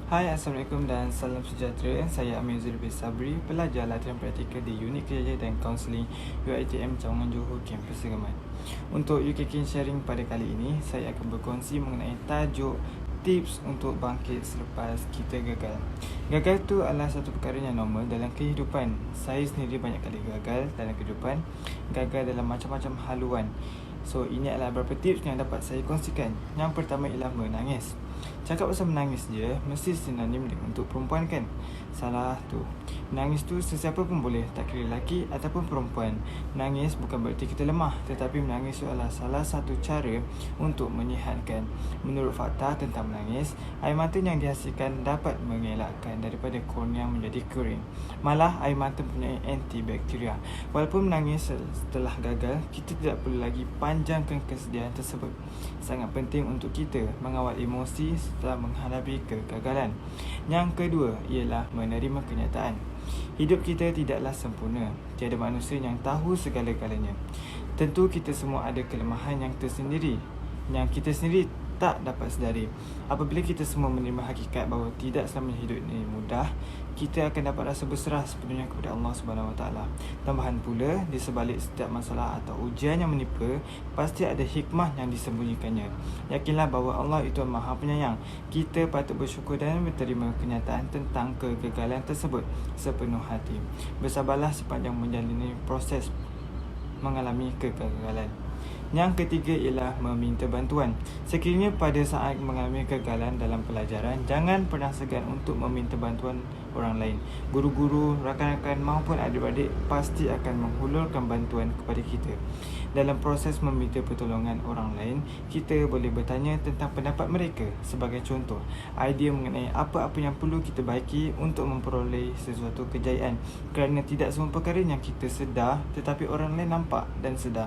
Hai, Assalamualaikum dan salam sejahtera. Saya Amir Zulfi Sabri, pelajar latihan praktikal di Unit Kerjaya dan Kaunseling UiTM Cawangan Johor, Kampus Segamat. Untuk UKK Sharing pada kali ini, saya akan berkongsi mengenai tajuk tips untuk bangkit selepas kita gagal. Gagal itu adalah satu perkara yang normal dalam kehidupan. Saya sendiri banyak kali gagal dalam kehidupan, gagal dalam macam-macam haluan. So, ini adalah beberapa tips yang dapat saya kongsikan. Yang pertama ialah menangis. Cakap pasal menangis je mesti sinonim dengan untuk perempuan kan? Salah tu. Menangis tu sesiapa pun boleh, tak kira lelaki ataupun perempuan. Menangis bukan berarti kita lemah, tetapi menangis tu adalah salah satu cara untuk menyihatkan. Menurut fakta tentang menangis, air mata yang dihasilkan dapat mengelakkan daripada kornea menjadi kering. Malah air mata mempunyai antibakteria. Walaupun menangis setelah gagal, kita tidak perlu lagi panjangkan kesedihan tersebut. Sangat penting untuk kita mengawal emosi setelah menghadapi kegagalan. Yang kedua ialah menerima kenyataan. Hidup kita tidaklah sempurna. Tiada manusia yang tahu segala-galanya. Tentu kita semua ada kelemahan yang tersendiri, yang kita sendiri tak dapat sedari. Apabila kita semua menerima hakikat bahawa tidak selamanya hidup ini mudah, kita akan dapat rasa berserah sepenuhnya kepada Allah SWT. Tambahan pula, di sebalik setiap masalah atau ujian yang menimpa, pasti ada hikmah yang disembunyikannya. Yakinlah bahawa Allah itu Maha Penyayang. Kita patut bersyukur dan menerima kenyataan tentang kegagalan tersebut sepenuh hati. Bersabarlah sepanjang menjalani proses mengalami kegagalan. Yang ketiga ialah meminta bantuan. Sekiranya pada saat mengalami kegagalan dalam pelajaran, jangan pernah segan untuk meminta bantuan orang lain. Guru-guru, rakan-rakan maupun adik-adik pasti akan menghulurkan bantuan kepada kita. Dalam proses meminta pertolongan orang lain, kita boleh bertanya tentang pendapat mereka. Sebagai contoh, idea mengenai apa-apa yang perlu kita baiki untuk memperoleh sesuatu kejayaan. Kerana tidak semua perkara yang kita sedar, tetapi orang lain nampak dan sedar.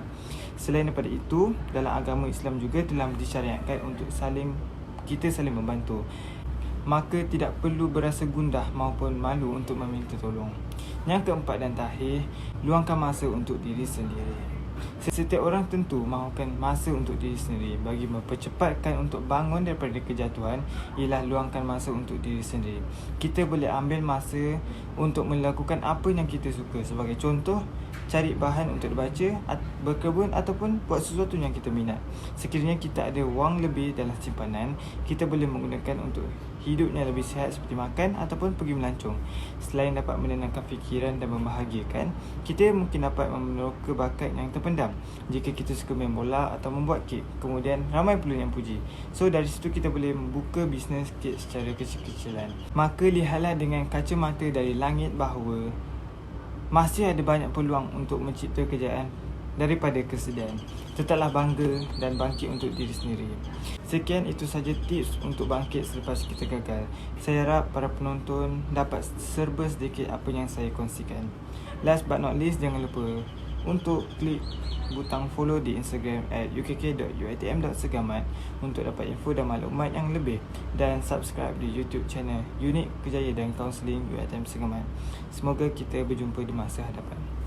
Selain daripada itu, dalam agama Islam juga telah disyariatkan untuk kita saling membantu. Maka tidak perlu berasa gundah maupun malu untuk meminta tolong. Yang keempat dan terakhir, luangkan masa untuk diri sendiri. Setiap orang tentu mahukan masa untuk diri sendiri. Bagi mempercepatkan untuk bangun daripada kejatuhan, ialah luangkan masa untuk diri sendiri. Kita boleh ambil masa untuk melakukan apa yang kita suka. Sebagai contoh, cari bahan untuk dibaca, berkebun ataupun buat sesuatu yang kita minat. Sekiranya kita ada wang lebih dalam simpanan, kita boleh menggunakan untuk hidupnya lebih sihat seperti makan ataupun pergi melancong. Selain dapat menenangkan fikiran dan membahagiakan, kita mungkin dapat meneroka bakat yang terpendam. Jika kita suka main bola atau membuat kek, kemudian ramai peluru yang puji. So dari situ kita boleh membuka bisnes kek secara kecil-kecilan. Maka lihatlah dengan kacamata dari langit bahawa masih ada banyak peluang untuk mencipta kejayaan daripada kesedihan. Tetaplah bangga dan bangkit untuk diri sendiri. Sekian itu saja tips untuk bangkit selepas kita gagal. Saya harap para penonton dapat serba sedikit apa yang saya kongsikan. Last but not least, jangan lupa untuk klik butang follow di Instagram @ukk.uitm.segamat untuk dapat info dan maklumat yang lebih, dan subscribe di YouTube channel Unit Kerjaya dan Kaunseling UiTM Segamat. Semoga kita berjumpa di masa hadapan.